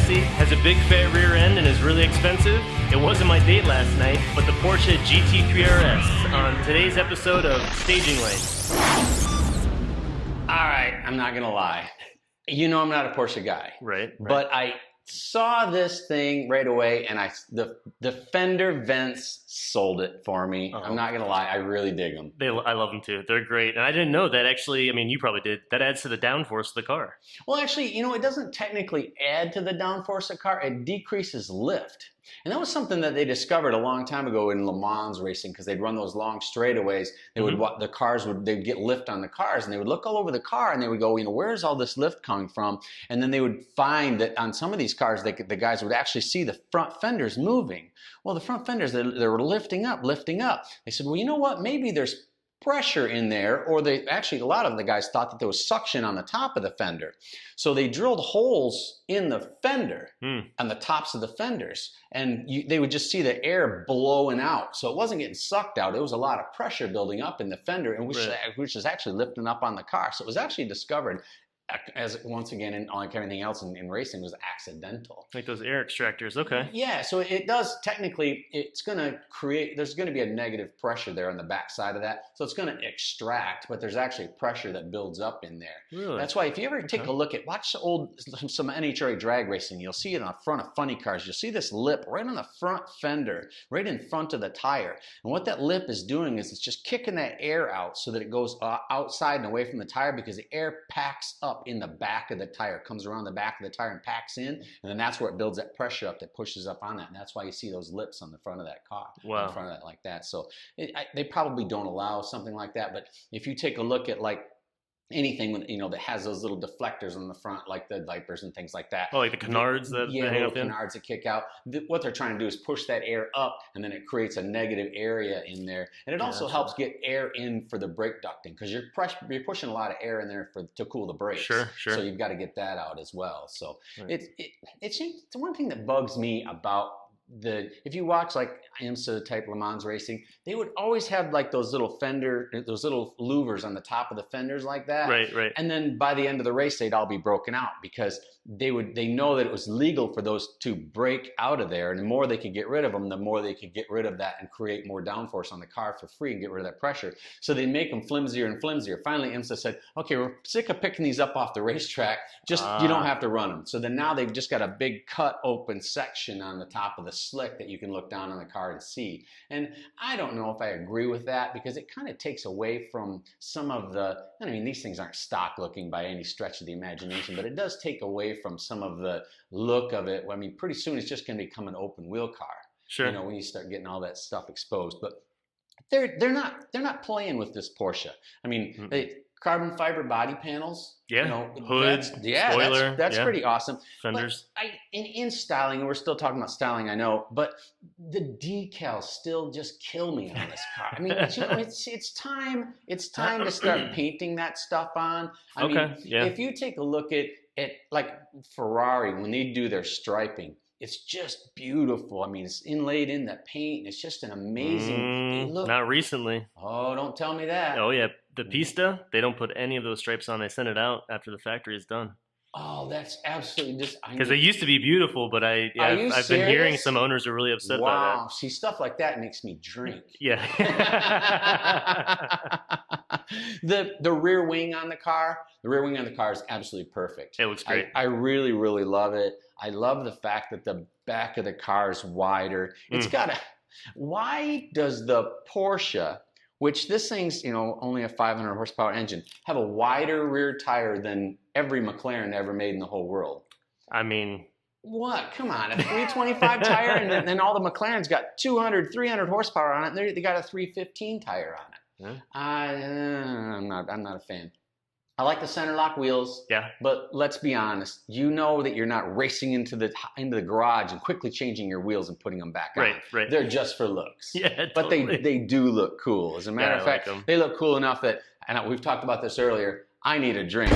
fancy, has a big fat rear end, and is really expensive? It wasn't my date last night, but the Porsche GT3RS on today's episode of Staging Lane. All right, I'm not gonna lie. You know I'm not a Porsche guy. Right. But I saw this thing right away, and the fender vents sold it for me. I'm not gonna lie, I really dig them. I love them too. They're great, and I didn't know that actually. I mean, you probably did. That adds to the downforce of the car. Well, actually, you know, it doesn't technically add to the downforce of the car. It decreases lift. And that was something that they discovered a long time ago in Le Mans racing, because they'd run those long straightaways. They would they'd get lift on the cars, and they would look all over the car, and they would go, you know, where's all this lift coming from? And then they would find that on some of these cars, the guys would actually see the front fenders moving. Well, the front fenders, they were lifting up. They said, well, you know what? Maybe there's pressure in there, or a lot of the guys thought that there was suction on the top of the fender. So they drilled holes in the fender, on the tops of the fenders, and they would just see the air blowing out. So it wasn't getting sucked out. It was a lot of pressure building up in the fender, and which is actually lifting up on the car. So it was actually discovered, as once again, in like everything else in racing, was accidental. Like those air extractors, okay. Yeah, so it does technically, it's gonna create, there's gonna be a negative pressure there on the back side of that. So it's gonna extract, but there's actually pressure that builds up in there. Really? That's why if you ever take a look at, watch some NHRA drag racing, you'll see it on the front of funny cars. You'll see this lip right on the front fender, right in front of the tire. And what that lip is doing is it's just kicking that air out so that it goes outside and away from the tire, because the air packs up in the back of the tire, comes around the back of the tire and packs in, and then that's where it builds that pressure up that pushes up on that, and that's why you see those lips on the front of that car. Wow. In front of that like that. So they probably don't allow something like that, but if you take a look at like anything, you know, that has those little deflectors on the front, like the Vipers and things like that. Oh, like the canards that hang up in? Canards that kick out. What they're trying to do is push that air up, and then it creates a negative area in there. And it also helps get air in for the brake ducting, because you're pushing a lot of air in there to cool the brakes. Sure. So you've got to get that out as well. So it's one thing that bugs me about if you watch like IMSA type Le Mans racing, they would always have like those little louvers on the top of the fenders like that. Right. And then by the end of the race, they'd all be broken out, because they know that it was legal for those to break out of there. And the more they could get rid of them, the more they could get rid of that and create more downforce on the car for free and get rid of that pressure. So they make them flimsier and flimsier. Finally, IMSA said, okay, we're sick of picking these up off the racetrack. Just, you don't have to run them. So then now they've just got a big cut open section on the top of the slick that you can look down on the car and see. And I don't know if I agree with that, because it kind of takes away from some of I mean, these things aren't stock looking by any stretch of the imagination, but it does take away from some of the look of it. I mean, pretty soon it's just going to become an open wheel car. Sure. You know, when you start getting all that stuff exposed. But they're not playing with this Porsche. I mean, carbon fiber body panels. Yeah. You know, hood. Spoiler. That's pretty awesome. Fenders. But in styling, and we're still talking about styling, I know, but the decals still just kill me on this car. I mean, it's time to start painting that stuff on. I mean, if you take a look at like Ferrari, when they do their striping, it's just beautiful. I mean, it's inlaid in the paint, and it's just an amazing look. Not recently. Oh, don't tell me that. Oh, yeah. The Pista, they don't put any of those stripes on. They send it out after the factory is done. Oh, that's absolutely just... Because they used to be beautiful, but I've been hearing some owners are really upset by that. Wow. See, stuff like that makes me drink. Yeah. The rear wing on the car, is absolutely perfect. It looks great. I really, really love it. I love the fact that the back of the car is wider. It's got why does the Porsche, which this thing's, you know, only a 500 horsepower engine, have a wider rear tire than every McLaren ever made in the whole world? I mean... What? Come on, a 325 tire, and then all the McLarens got 200, 300 horsepower on it, and they got a 315 tire on it. Yeah. I'm not a fan. I like the center lock wheels. Yeah. But let's be honest. You know that you're not racing into the garage and quickly changing your wheels and putting them back on. Right. They're just for looks. Yeah, but totally. they do look cool. As a matter of fact, they look cool enough that, and we've talked about this earlier, I need a drink.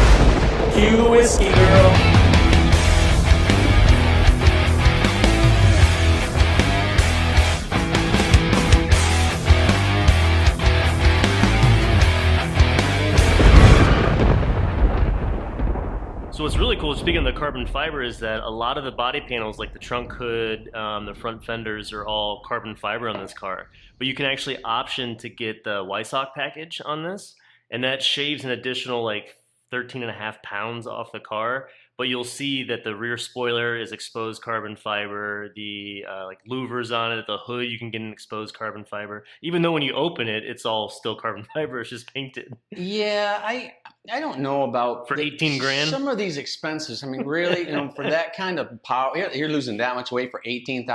Cue the whiskey, girl. So So what's really cool, speaking of the carbon fiber, is that a lot of the body panels, like the trunk hood, the front fenders, are all carbon fiber on this car. But you can actually option to get the Wysock package on this, and that shaves an additional like 13.5 pounds off the car. But you'll see that the rear spoiler is exposed carbon fiber. The like louvers on it, the hood, you can get an exposed carbon fiber. Even though when you open it, it's all still carbon fiber. It's just painted. Yeah, I don't know about for 18 grand. Some of these expenses. I mean, really, for that kind of power, you're losing that much weight for $18,000.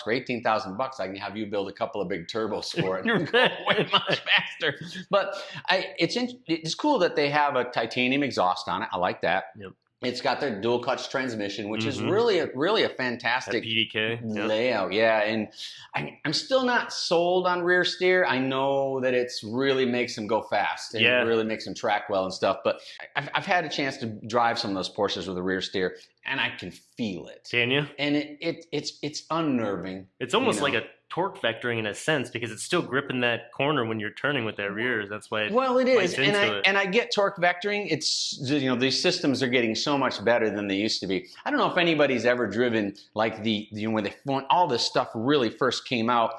For $18,000, I can have you build a couple of big turbos for it. And go way much faster. But it's cool that they have a titanium exhaust on it. I like that. Yep. It's got their dual clutch transmission, which is really a fantastic PDK layout. Yeah, and I'm still not sold on rear steer. I know that it's really makes them go fast and it really makes them track well and stuff. But I've had a chance to drive some of those Porsches with a rear steer, and I can feel it. Can you? And it's unnerving. It's almost like a torque vectoring in a sense, because it's still gripping that corner when you're turning with that rear. That's why it is. And I get torque vectoring. It's these systems are getting so much better than they used to be. I don't know if anybody's ever driven like when all this stuff really first came out.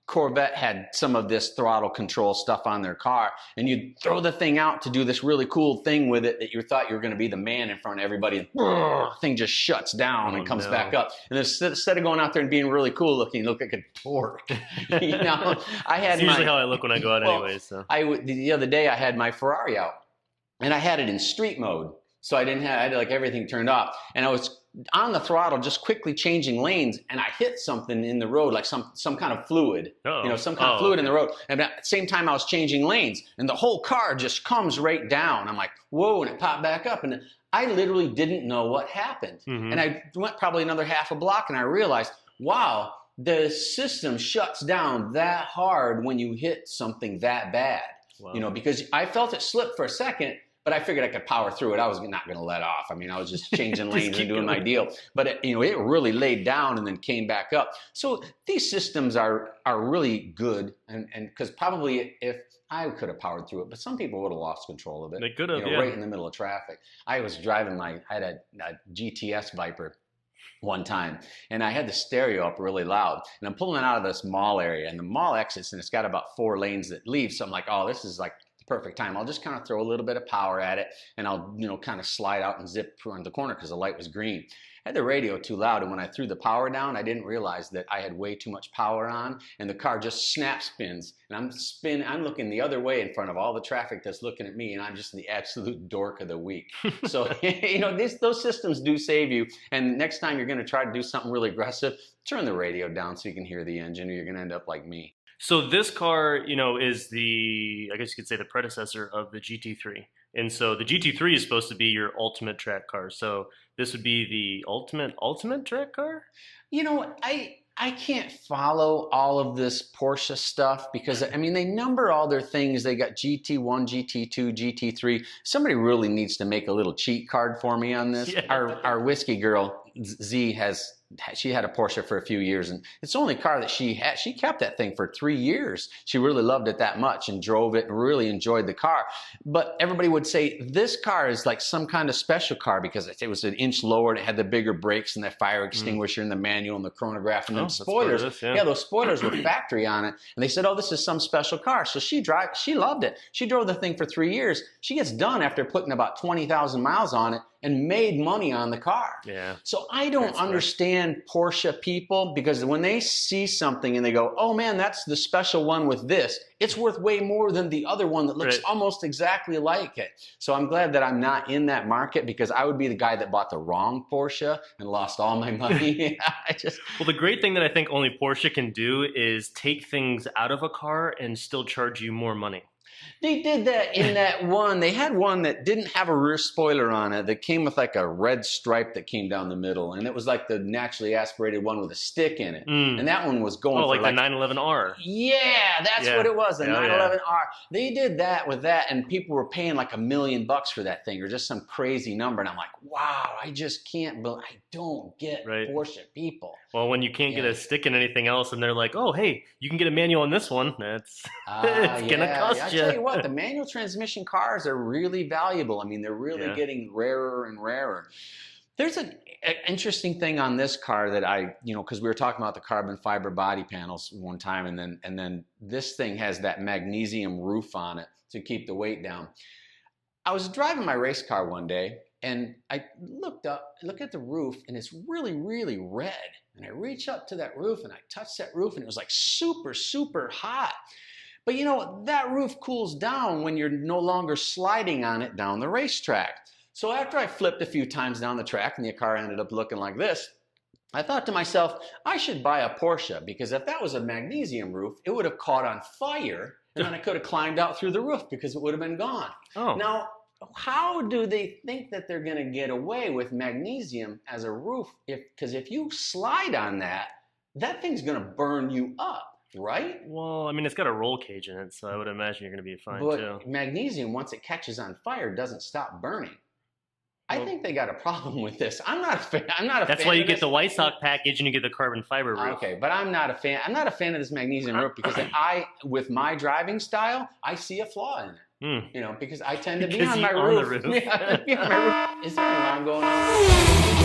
Corvette had some of this throttle control stuff on their car, and you'd throw the thing out to do this really cool thing with it that you thought you were going to be the man in front of everybody, and the thing just shuts down and comes back up. And instead of going out there and being really cool looking, you look like a torque. I had it's usually how I look when I go out anyways. So. The other day I had my Ferrari out, and I had it in street mode. So I had like everything turned off, and I was on the throttle just quickly changing lanes, and I hit something in the road, like some kind of fluid, some kind of fluid in the road. And at the same time I was changing lanes, and the whole car just comes right down. I'm like, whoa, and it popped back up, and I literally didn't know what happened. And I went probably another half a block, and I realized, wow, the system shuts down that hard when you hit something that bad. Wow. Because I felt it slip for a second, but I figured I could power through it. I was not going to let off. I mean, I was just changing lanes and doing my deal. But it really laid down and then came back up. So these systems are really good, and because probably if I could have powered through it, but some people would have lost control of it. They could have, right in the middle of traffic. I was driving I had a GTS Viper one time, and I had the stereo up really loud, and I'm pulling out of this mall area, and the mall exits, and it's got about 4 lanes that leave. So I'm like, oh, this is like perfect time. I'll just kind of throw a little bit of power at it, and I'll kind of slide out and zip around the corner because the light was green. I had the radio too loud, and when I threw the power down, I didn't realize that I had way too much power on, and the car just snap spins, and I'm looking the other way in front of all the traffic that's looking at me, and I'm just the absolute dork of the week. So those systems do save you, and next time you're going to try to do something really aggressive, turn the radio down so you can hear the engine, or you're going to end up like me. So this car, is I guess you could say the predecessor of the GT3. And so the GT3 is supposed to be your ultimate track car. So this would be the ultimate track car? I can't follow all of this Porsche stuff because, they number all their things. They got GT1, GT2, GT3. Somebody really needs to make a little cheat card for me on this. Yeah. Our whiskey girl, Z, she had a Porsche for a few years, and it's the only car that she had. She kept that thing for 3 years. She really loved it that much and drove it and really enjoyed the car. But everybody would say this car is like some kind of special car because it was an inch lower and it had the bigger brakes and the fire extinguisher and the manual and the chronograph and the spoilers. Those spoilers were factory on it. And they said, oh, this is some special car. So she loved it. She drove the thing for 3 years. She gets done after putting about 20,000 miles on it and made money on the car. Yeah. So I don't understand Porsche people, because when they see something and they go, oh man, that's the special one with this, it's worth way more than the other one that looks almost exactly like it. So I'm glad that I'm not in that market, because I would be the guy that bought the wrong Porsche and lost all my money. Well, the great thing that I think only Porsche can do is take things out of a car and still charge you more money. They did that in that one. They had one that didn't have a rear spoiler on it, that came with like a red stripe that came down the middle, and it was like the naturally aspirated one with a stick in it. And that one was going for like the 911R. Yeah, that's what it was, the 911R. They did that with that, and people were paying like $1 million for that thing, or just some crazy number. And I'm like, wow, I just can't believe, I don't get Porsche people. Well, when you can't get Yeah. a stick in anything else, and they're like, "Oh, hey, you can get a manual on this one," that's it's gonna Yeah. cost I you. tell you what, the manual transmission cars are really valuable. I mean, they're really Yeah. getting rarer and rarer. There's an interesting thing on this car that because we were talking about the carbon fiber body panels one time, and then this thing has that magnesium roof on it to keep the weight down. I was driving my race car one day, and I look at the roof, and it's really, really red. And I reach up to that roof, and I touch that roof, and it was like super, super hot. But that roof cools down when you're no longer sliding on it down the racetrack. So after I flipped a few times down the track, and the car ended up looking like this, I thought to myself, I should buy a Porsche, because if that was a magnesium roof, it would have caught on fire, and then I could have climbed out through the roof because it would have been gone. Oh. Now, how do they think that they're going to get away with magnesium as a roof? Because if you slide on that thing's going to burn you up, right? Well, I mean, it's got a roll cage in it, so I would imagine you're going to be fine But too. magnesium, once it catches on fire, doesn't stop burning. I think they got a problem with this. I'm not a fan. That's why you get the White Sock package and you get the carbon fiber roof. Okay, but I'm not a fan. I'm not a fan of this magnesium roof because with my driving style, I see a flaw in it. Because I tend to be on my roof. Yeah, be on my roof. Is there an alarm going on?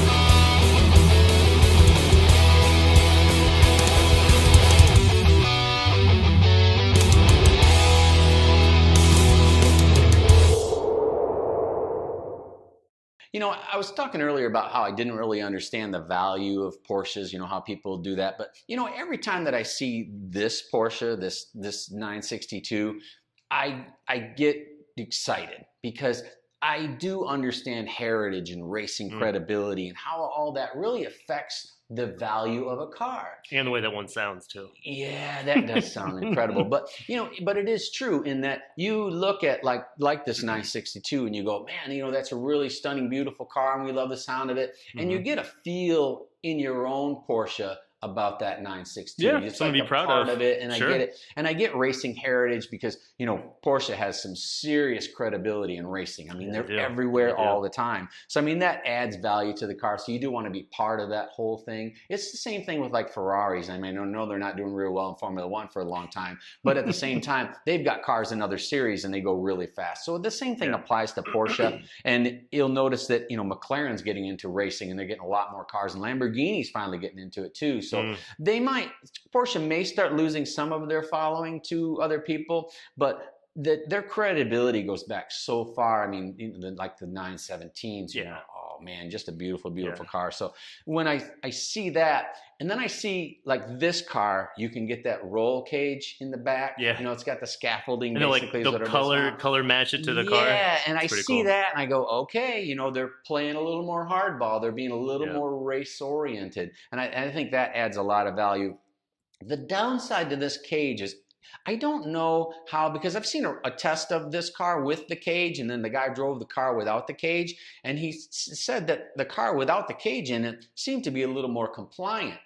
I was talking earlier about how I didn't really understand the value of Porsches, how people do that. But, every time that I see this Porsche, this 962, I get excited because I do understand heritage and racing credibility and how all that really affects the value of a car. And the way that one sounds too. Yeah, that does sound incredible. But but it is true in that you look at like this 962 and you go, man, that's a really stunning, beautiful car, and we love the sound of it. And you get a feel in your own Porsche about that 962. Yeah, it's something to be proud of it, and sure. I get it. And I get racing heritage because Porsche has some serious credibility in racing. I mean, they're everywhere all the time. So I mean, that adds value to the car. So you do want to be part of that whole thing. It's the same thing with like Ferraris. I mean, I know they're not doing real well in Formula One for a long time, but at the same time, they've got cars in other series and they go really fast. So the same thing applies to Porsche. And you'll notice that McLaren's getting into racing, and they're getting a lot more cars, and Lamborghini's finally getting into it too. So Porsche may start losing some of their following to other people, but their credibility goes back so far. I mean, like the 917s, oh man, just a beautiful, beautiful car. So when I see that, and then I see like this car, you can get that roll cage in the back. Yeah. It's got the scaffolding. And basically, like the color match it to the car. Yeah, and I see cool. that, and I go, okay, they're playing a little more hardball. They're being a little more race oriented, and I think that adds a lot of value. The downside to this cage is I don't know how, because I've seen a test of this car with the cage, and then the guy drove the car without the cage, and he said that the car without the cage in it seemed to be a little more compliant.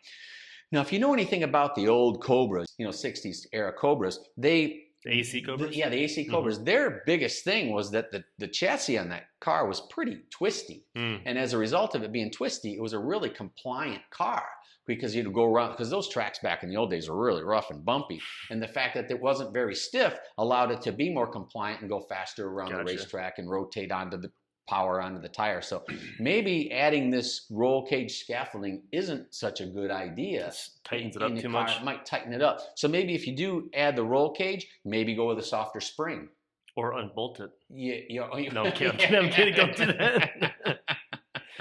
Now, if you know anything about the old Cobras, 60s era Cobras, the AC Cobras? The AC Cobras, their biggest thing was that the chassis on that car was pretty twisty. And as a result of it being twisty, it was a really compliant car, because you'd go around, because those tracks back in the old days were really rough and bumpy. And the fact that it wasn't very stiff allowed it to be more compliant and go faster around the racetrack and rotate onto the power onto the tire. So maybe adding this roll cage scaffolding isn't such a good idea. Tightens it up too much. It might tighten it up. So maybe if you do add the roll cage, maybe go with a softer spring. Or unbolt it. Yeah. No, I'm kidding. Don't do that.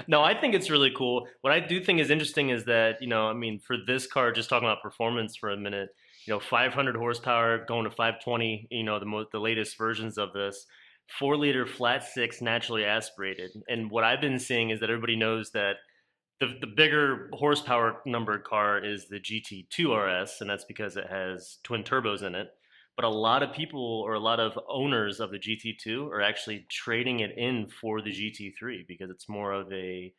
No, I think it's really cool. What I do think is interesting is that, for this car, just talking about performance for a minute, 500 horsepower going to 520, the latest versions of this, 4-liter flat six naturally aspirated. And what I've been seeing is that everybody knows that the bigger horsepower numbered car is the GT3RS, and that's because it has twin turbos in it. But a lot of people, or a lot of owners of the GT2, are actually trading it in for the GT3 because it's more of a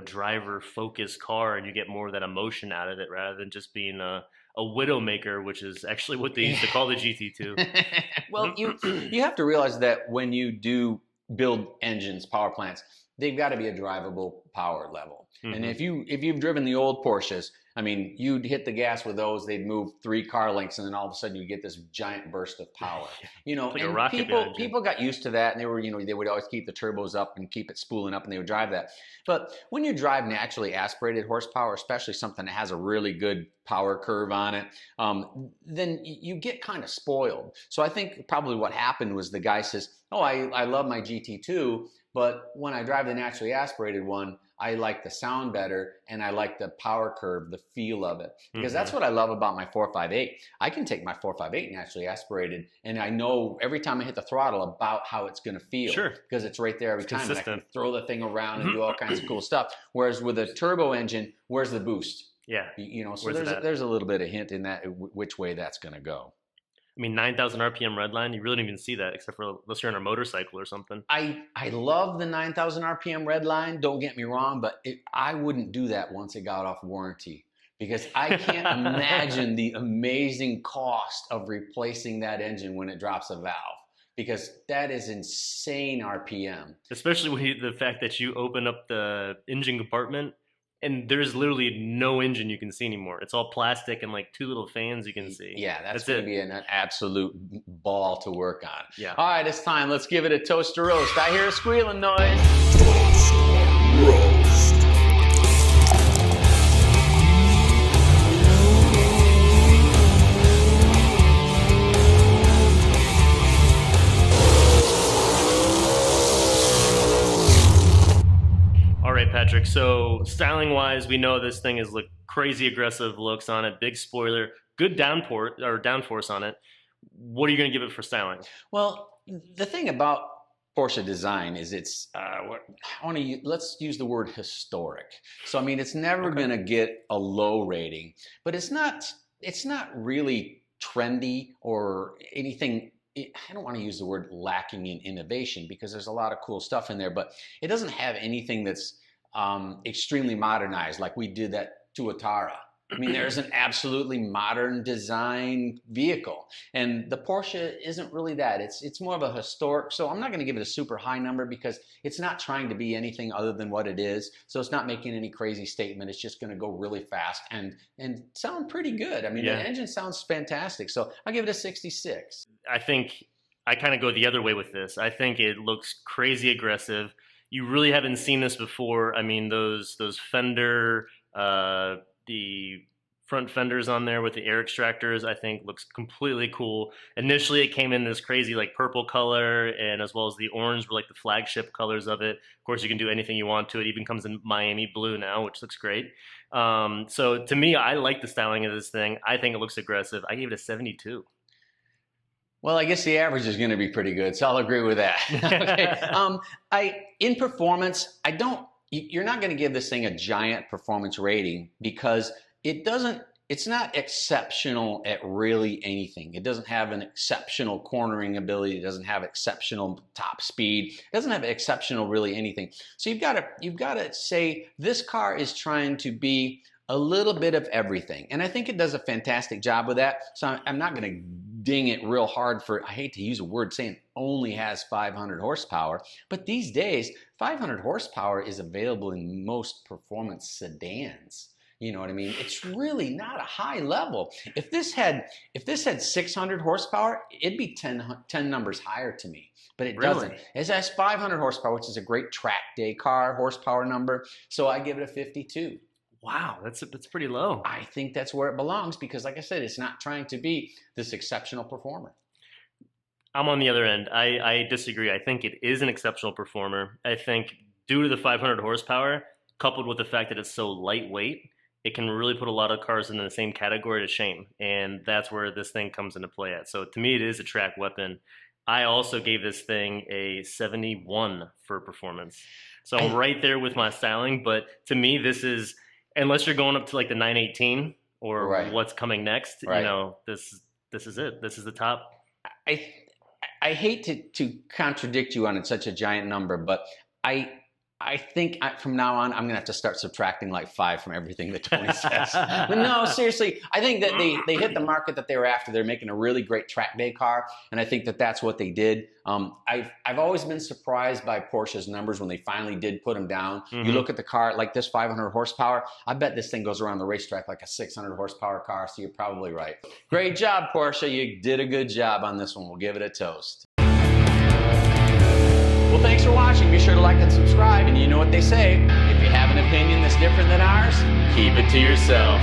driver-focused car, and you get more of that emotion out of it rather than just being a widowmaker, which is actually what they used to call the GT2. Well, you have to realize that when you do build engines, power plants, they've got to be a drivable power level. And if you've driven the old Porsches, I mean, you'd hit the gas with those, they'd move 3 car lengths, and then all of a sudden you get this giant burst of power. You know, Like a and rocket behind you. people got used to that, and they were, you know, they would always keep the turbos up and keep it spooling up, and they would drive that. But when you drive naturally aspirated horsepower, especially something that has a really good power curve on it, then you get kind of spoiled. So I think probably what happened was the guy says, oh, I love my GT2, but when I drive the naturally aspirated one, I like the sound better, and I like the power curve, the feel of it. Because that's what I love about my 458. I can take my 458 naturally aspirated, and I know every time I hit the throttle about how it's going to feel. Sure. Because it's right there every time. And I consistent. can throw the thing around and do all kinds of cool stuff. Whereas with a turbo engine, where's the boost? Yeah. You know, so Where's that? there's a little bit of hint in that which way that's going to go. I mean, 9,000 RPM redline, you really don't even see that except for unless you're on a motorcycle or something. I love the 9,000 RPM red line, don't get me wrong, but I wouldn't do that once it got off warranty, because I can't imagine the amazing cost of replacing that engine when it drops a valve, because that is insane RPM. Especially when the fact that you open up the engine compartment and there's literally no engine you can see anymore. It's all plastic and like 2 little fans you can see. Yeah, that's going to be an absolute ball to work on. Yeah. All right, it's time. Let's give it a toast to roast. I hear a squealing noise. All right, Patrick. So styling-wise, we know this thing is crazy aggressive looks on it, big spoiler, good downforce on it. What are you going to give it for styling? Well, the thing about Porsche design is it's let's use the word historic. So I mean, it's never going to get a low rating, but it's not really trendy or anything. I don't want to use the word lacking in innovation, because there's a lot of cool stuff in there, but it doesn't have anything that's extremely modernized like we did that Tuatara. I mean, there's an absolutely modern design vehicle, and the Porsche isn't really that. It's more of a historic, so I'm not going to give it a super high number because it's not trying to be anything other than what it is. So it's not making any crazy statement. It's just going to go really fast and sound pretty good. I mean, the engine sounds fantastic, so I'll give it a 66. I think I kind of go the other way with this. I think it looks crazy aggressive. You really haven't seen this before. I mean, those fender, the front fenders on there with the air extractors, I think looks completely cool. Initially, it came in this crazy like purple color, and as well as the orange were like the flagship colors of it. Of course, you can do anything you want to it. It even comes in Miami blue now, which looks great. So to me, I like the styling of this thing. I think it looks aggressive. I gave it a 72. Well, I guess the average is going to be pretty good, so I'll agree with that. Okay. In performance, you're not going to give this thing a giant performance rating because it's not exceptional at really anything. It doesn't have an exceptional cornering ability. It doesn't have exceptional top speed. It doesn't have exceptional really anything. So you've got to say this car is trying to be a little bit of everything. And I think it does a fantastic job with that. So I'm not going to ding it real hard for, I hate to use a word saying only has 500 horsepower, but these days 500 horsepower is available in most performance sedans. You know what I mean? It's really not a high level. If this had 600 horsepower, it'd be 10 numbers higher to me, but it doesn't. It has 500 horsepower, which is a great track day car horsepower number. So I give it a 52. Wow, that's pretty low. I think that's where it belongs because, like I said, it's not trying to be this exceptional performer. I'm on the other end. I disagree. I think it is an exceptional performer. I think due to the 500 horsepower, coupled with the fact that it's so lightweight, it can really put a lot of cars in the same category to shame. And that's where this thing comes into play at. So to me, it is a track weapon. I also gave this thing a 71 for performance. So I'm right there with my styling. But to me, this is... Unless you're going up to like the 918 or what's coming next, you know, this is it. This is the top. I hate to contradict you on such a giant number, but I I think from now on, I'm going to have to start subtracting like 5 from everything that Tony says. But no, seriously, I think that they hit the market that they were after. They're making a really great track day car, and I think that that's what they did. I've always been surprised by Porsche's numbers when they finally did put them down. Mm-hmm. You look at the car, like this 500 horsepower, I bet this thing goes around the racetrack like a 600 horsepower car, so you're probably right. Great job, Porsche. You did a good job on this one. We'll give it a toast. Well, thanks for watching. Be sure to like and subscribe. And you know what they say, if you have an opinion that's different than ours, keep it to yourself.